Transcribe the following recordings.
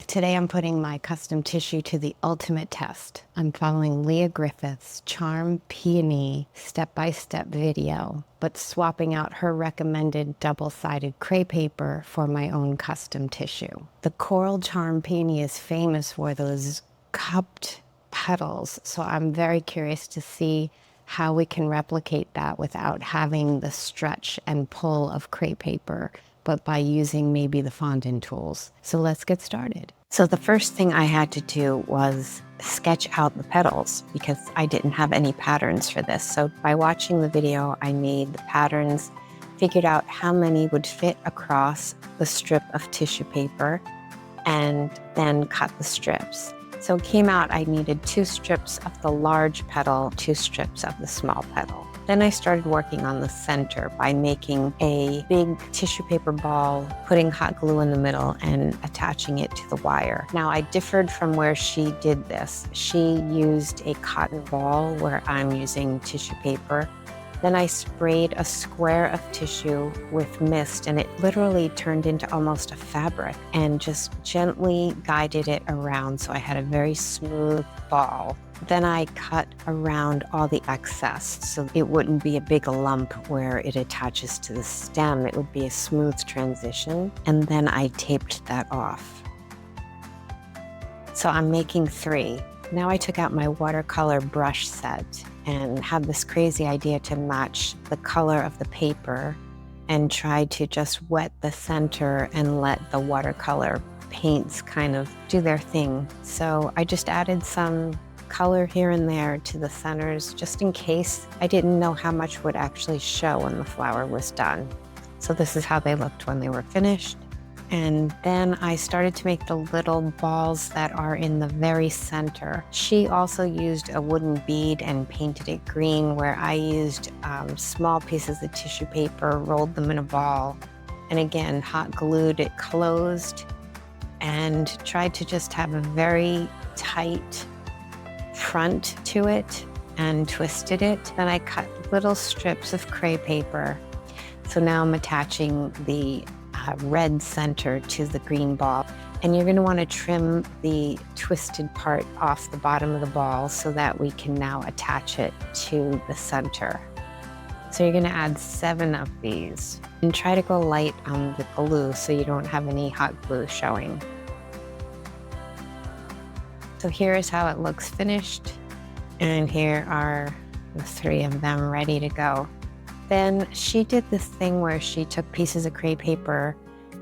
Today I'm putting my custom tissue to the ultimate test. I'm following Lia Griffith's Charm Peony step-by-step video, but swapping out her recommended double-sided crepe paper for my own custom tissue. The Coral Charm Peony is famous for those cupped petals, so I'm very curious to see how we can replicate that without having the stretch and pull of crepe paper, but by using maybe the fondant tools. So let's get started. So the first thing I had to do was sketch out the petals because I didn't have any patterns for this. So by watching the video, I made the patterns, figured out how many would fit across the strip of tissue paper, and then cut the strips. So it came out I needed 2 strips of the large petal, 2 strips of the small petal. Then I started working on the center by making a big tissue paper ball, putting hot glue in the middle and attaching it to the wire. Now I differed from where she did this. She used a cotton ball where I'm using tissue paper. Then I sprayed a square of tissue with mist and it literally turned into almost a fabric and just gently guided it around so I had a very smooth ball. Then I cut around all the excess so it wouldn't be a big lump where it attaches to the stem. It would be a smooth transition. And then I taped that off. So I'm making 3. Now I took out my watercolor brush set and had this crazy idea to match the color of the paper and try to just wet the center and let the watercolor paints kind of do their thing. So I just added some color here and there to the centers just in case. I didn't know how much would actually show when the flower was done. So this is how they looked when they were finished. And then I started to make the little balls that are in the very center. She also used a wooden bead and painted it green, where I used small pieces of tissue paper, rolled them in a ball, and again, hot glued it closed and tried to just have a very tight front to it and twisted it. Then I cut little strips of crepe paper. So now I'm attaching the red center to the green ball. And you're going to want to trim the twisted part off the bottom of the ball so that we can now attach it to the center. So you're going to add 7 of these and try to go light on the glue so you don't have any hot glue showing. So here is how it looks finished. And here are the 3 of them ready to go. Then she did this thing where she took pieces of crepe paper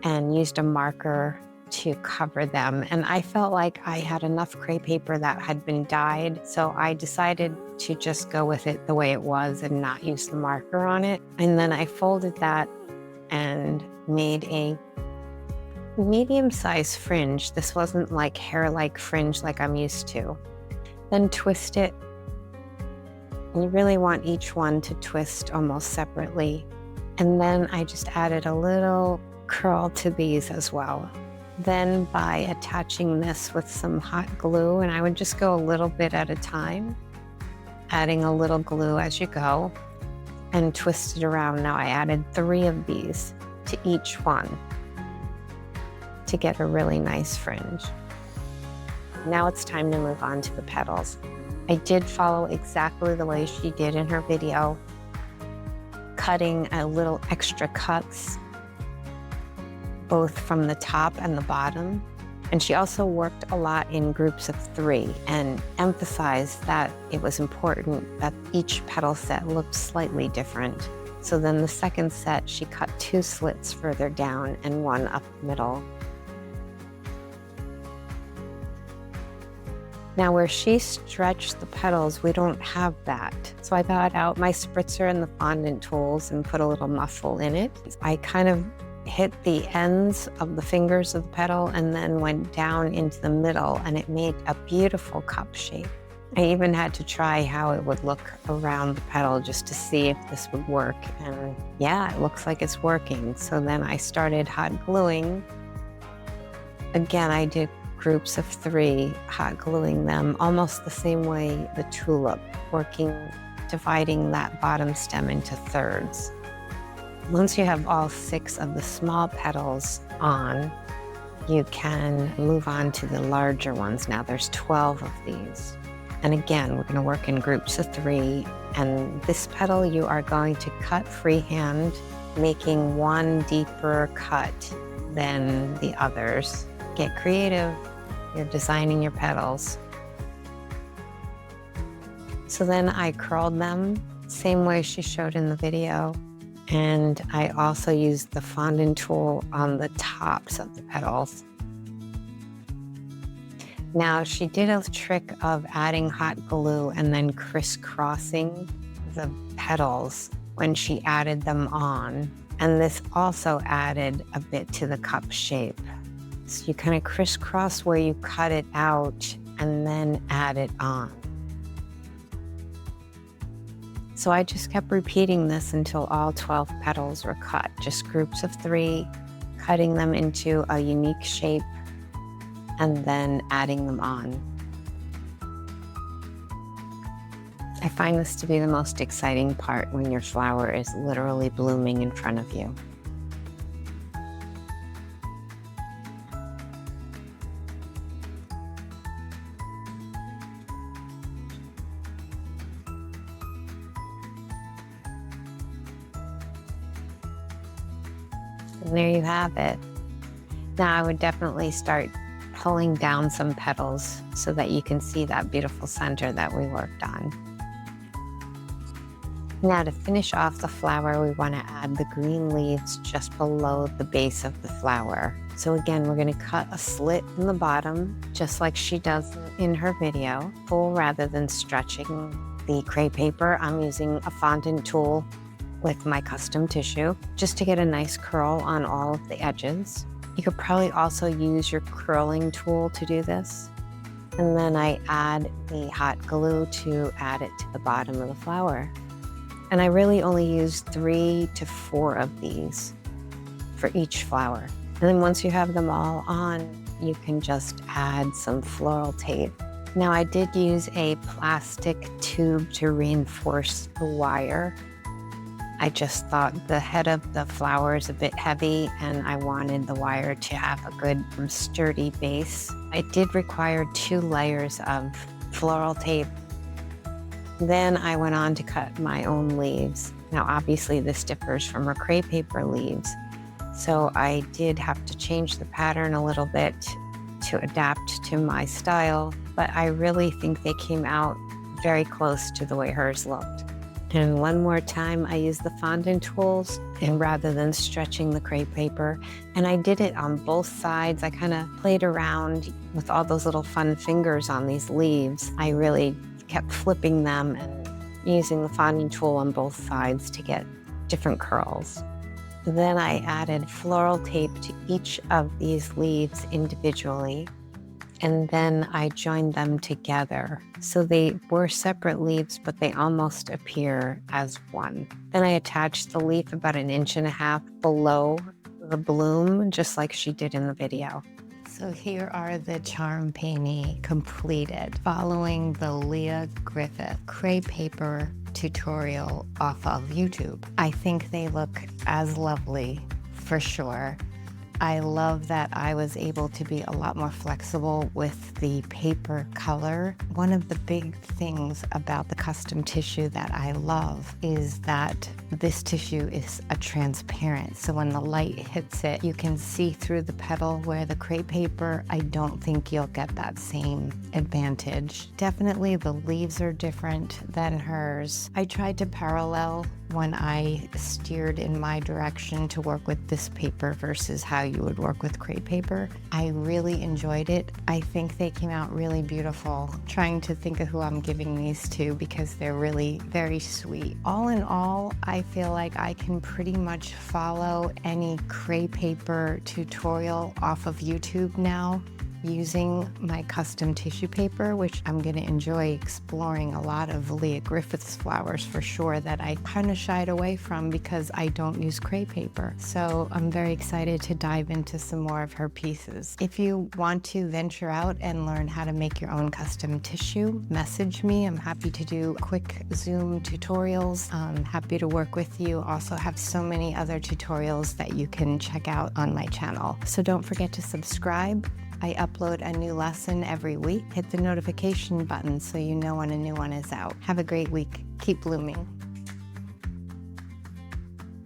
and used a marker to cover them. And I felt like I had enough crepe paper that had been dyed, so I decided to just go with it the way it was and not use the marker on it. And then I folded that and made a medium-sized fringe. This wasn't like hair-like fringe like I'm used to. Then twist it. You really want each one to twist almost separately. And then I just added a little curl to these as well. Then by attaching this with some hot glue, and I would just go a little bit at a time, adding a little glue as you go, and twist it around. Now I added 3 of these to each one to get a really nice fringe. Now it's time to move on to the petals. I did follow exactly the way she did in her video, cutting a little extra cuts, both from the top and the bottom. And she also worked a lot in groups of 3 and emphasized that it was important that each petal set looked slightly different. So then the second set, she cut 2 slits further down and 1 up the middle. Now where she stretched the petals, we don't have that. So I got out my spritzer and the fondant tools and put a little muffle in it. I kind of hit the ends of the fingers of the petal and then went down into the middle, and it made a beautiful cup shape. I even had to try how it would look around the petal just to see if this would work. And yeah, it looks like it's working. So then I started hot gluing. Again, I did groups of 3, hot gluing them almost the same way the tulip, dividing that bottom stem into thirds. Once you have all 6 of the small petals on, you can move on to the larger ones. Now there's 12 of these. And again, we're gonna work in groups of 3. And this petal you are going to cut freehand, making one deeper cut than the others. Get creative, you're designing your petals. So then I curled them, same way she showed in the video. And I also used the fondant tool on the tops of the petals. Now she did a trick of adding hot glue and then crisscrossing the petals when she added them on. And this also added a bit to the cup shape. So you kind of crisscross where you cut it out and then add it on. So I just kept repeating this until all 12 petals were cut, just groups of 3, cutting them into a unique shape and then adding them on. I find this to be the most exciting part when your flower is literally blooming in front of you. And there you have it. Now I would definitely start pulling down some petals so that you can see that beautiful center that we worked on. Now to finish off the flower, we want to add the green leaves just below the base of the flower. So again, we're going to cut a slit in the bottom, just like she does in her video, full rather than stretching the crepe paper. I'm using a fondant tool with my custom tissue just to get a nice curl on all of the edges. You could probably also use your curling tool to do this. And then I add the hot glue to add it to the bottom of the flower. And I really only use 3 to 4 of these for each flower. And then once you have them all on, you can just add some floral tape. Now I did use a plastic tube to reinforce the wire. I just thought the head of the flower is a bit heavy and I wanted the wire to have a good sturdy base. I did require 2 layers of floral tape. Then I went on to cut my own leaves. Now obviously this differs from her crepe paper leaves, so I did have to change the pattern a little bit to adapt to my style, but I really think they came out very close to the way hers looked. And one more time, I used the fondant tools, and rather than stretching the crepe paper, and I did it on both sides. I kind of played around with all those little fun fingers on these leaves. I really kept flipping them and using the fondant tool on both sides to get different curls. Then I added floral tape to each of these leaves individually, and then I joined them together. So they were separate leaves, but they almost appear as one. Then I attached the leaf about 1.5 inches below the bloom, just like she did in the video. So here are the Charm Peony completed, following the Lia Griffith crepe paper tutorial off of YouTube. I think they look as lovely, for sure. I love that I was able to be a lot more flexible with the paper color. One of the big things about the custom tissue that I love is that this tissue is a transparent. So when the light hits it, you can see through the petal, where the crepe paper, I don't think you'll get that same advantage. Definitely the leaves are different than hers. I tried to parallel when I steered in my direction to work with this paper versus how you would work with crepe paper. I really enjoyed it. I think they came out really beautiful. Trying to think of who I'm giving these to because they're really very sweet. All in all, I feel like I can pretty much follow any crepe paper tutorial off of YouTube now. using my custom tissue paper, which I'm going to enjoy exploring a lot of Lia Griffith's flowers for sure, that I kind of shied away from because I don't use crepe paper. So I'm very excited to dive into some more of her pieces. If you want to venture out and learn how to make your own custom tissue, message me. I'm happy to do quick Zoom tutorials. I'm happy to work with you. Also have so many other tutorials that you can check out on my channel. So don't forget to subscribe. I upload a new lesson every week. Hit the notification button so you know when a new one is out. Have a great week. Keep blooming.